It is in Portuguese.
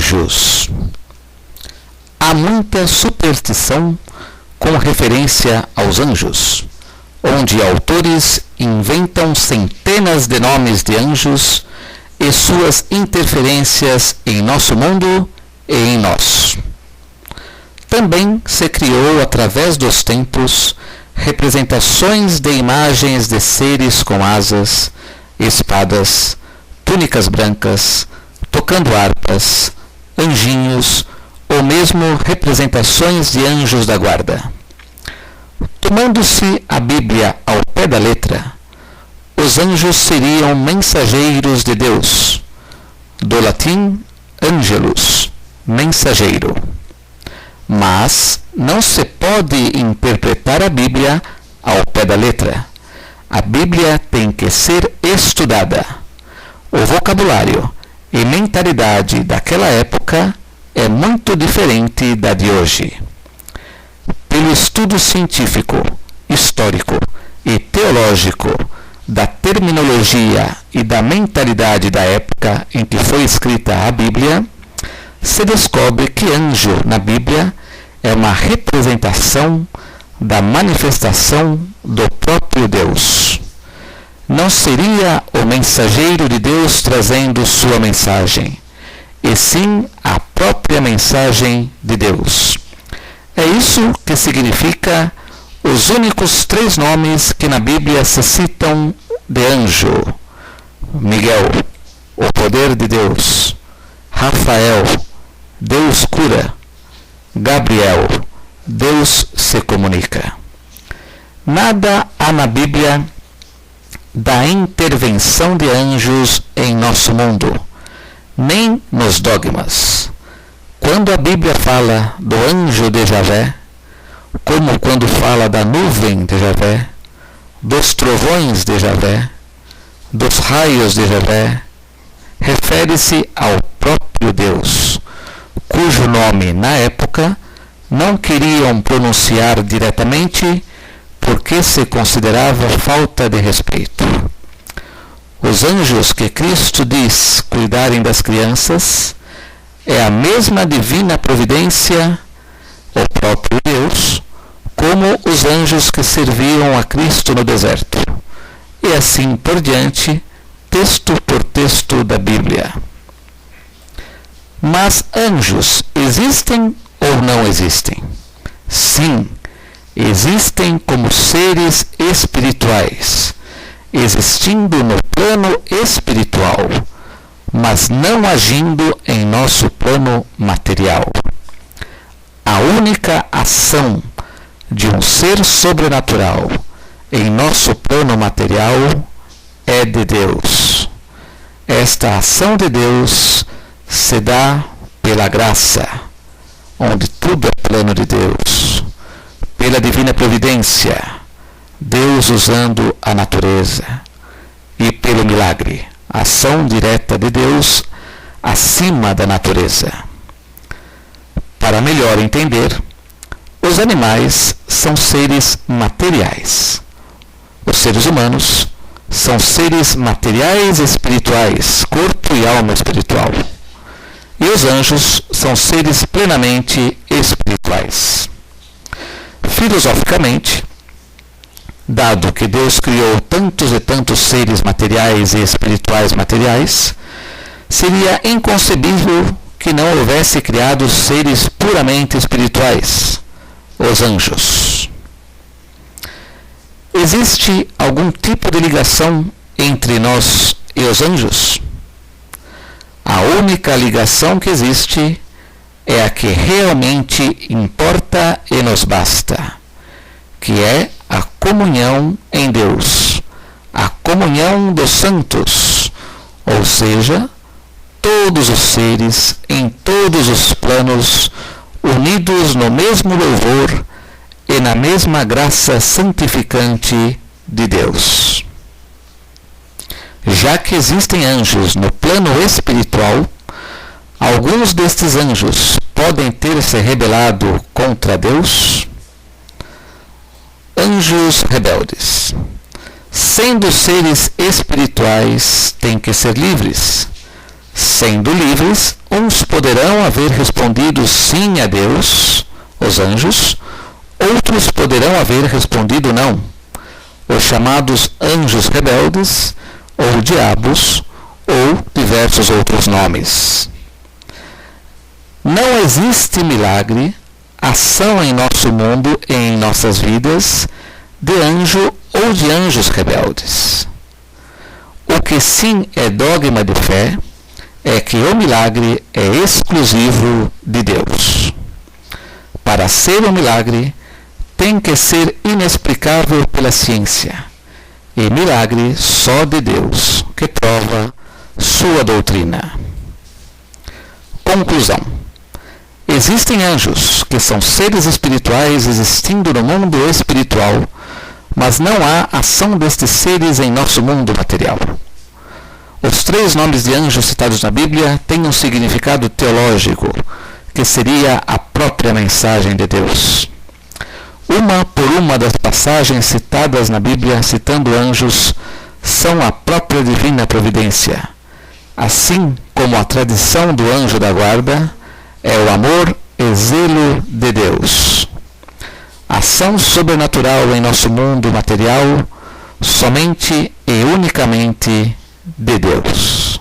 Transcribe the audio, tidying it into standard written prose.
Anjos. Há muita superstição com referência aos anjos, onde autores inventam centenas de nomes de anjos e suas interferências em nosso mundo e em nós. Também se criou, através dos tempos, representações de imagens de seres com asas, espadas, túnicas brancas, tocando harpas, anjinhos, ou mesmo representações de anjos da guarda. Tomando-se a Bíblia ao pé da letra, os anjos seriam mensageiros de Deus, do latim angelus, mensageiro. Mas não se pode interpretar a Bíblia ao pé da letra. A Bíblia tem que ser estudada. O vocabulário e mentalidade daquela época é muito diferente da de hoje. Pelo estudo científico, histórico e teológico da terminologia e da mentalidade da época em que foi escrita a Bíblia, se descobre que anjo na Bíblia é uma representação da manifestação do próprio Deus. Não seria o mensageiro de Deus trazendo sua mensagem, e sim a própria mensagem de Deus. É isso que significa os únicos 3 nomes que na Bíblia se citam de anjo: Miguel, o poder de Deus; Rafael, Deus cura; Gabriel, Deus se comunica. Nada há na Bíblia da intervenção de anjos em nosso mundo, nem nos dogmas. Quando a Bíblia fala do anjo de Javé, como quando fala da nuvem de Javé, dos trovões de Javé, dos raios de Javé, refere-se ao próprio Deus, cujo nome, na época, não queriam pronunciar diretamente porque se considerava falta de respeito. Os anjos que Cristo diz cuidarem das crianças é a mesma divina providência, o próprio Deus, como os anjos que serviam a Cristo no deserto. E assim por diante, texto por texto da Bíblia. Mas anjos existem ou não existem? Sim, existem como seres espirituais, existindo no plano espiritual, mas não agindo em nosso plano material. A única ação de um ser sobrenatural em nosso plano material é de Deus. Esta ação de Deus se dá pela graça, onde tudo é plano de Deus, pela divina providência, Deus usando a natureza, e pelo milagre, ação direta de Deus acima da natureza. Para melhor entender, os animais são seres materiais. Os seres humanos são seres materiais espirituais, corpo e alma espiritual. E os anjos são seres plenamente espirituais. Filosoficamente, dado que Deus criou tantos e tantos seres materiais e espirituais materiais, seria inconcebível que não houvesse criado seres puramente espirituais, os anjos. Existe algum tipo de ligação entre nós e os anjos? A única ligação que existe é a que realmente importa e nos basta, que é a comunhão em Deus, a comunhão dos santos, ou seja, todos os seres em todos os planos, unidos no mesmo louvor e na mesma graça santificante de Deus. Já que existem anjos no plano espiritual, alguns destes anjos podem ter se rebelado contra Deus? Anjos rebeldes. Sendo seres espirituais, têm que ser livres. Sendo livres, uns poderão haver respondido sim a Deus, os anjos, outros poderão haver respondido não, os chamados anjos rebeldes, ou diabos, ou diversos outros nomes. Não existe milagre, ação em nosso mundo e em nossas vidas, de anjo ou de anjos rebeldes. O que sim é dogma de fé é que o milagre é exclusivo de Deus. Para ser um milagre, tem que ser inexplicável pela ciência, e milagre só de Deus, que prova sua doutrina. Conclusão. Existem anjos, que são seres espirituais existindo no mundo espiritual, mas não há ação destes seres em nosso mundo material. Os 3 nomes de anjos citados na Bíblia têm um significado teológico, que seria a própria mensagem de Deus. Uma por uma das passagens citadas na Bíblia citando anjos são a própria divina providência, assim como a tradição do anjo da guarda é o amor e zelo de Deus. Ação sobrenatural em nosso mundo material somente e unicamente de Deus.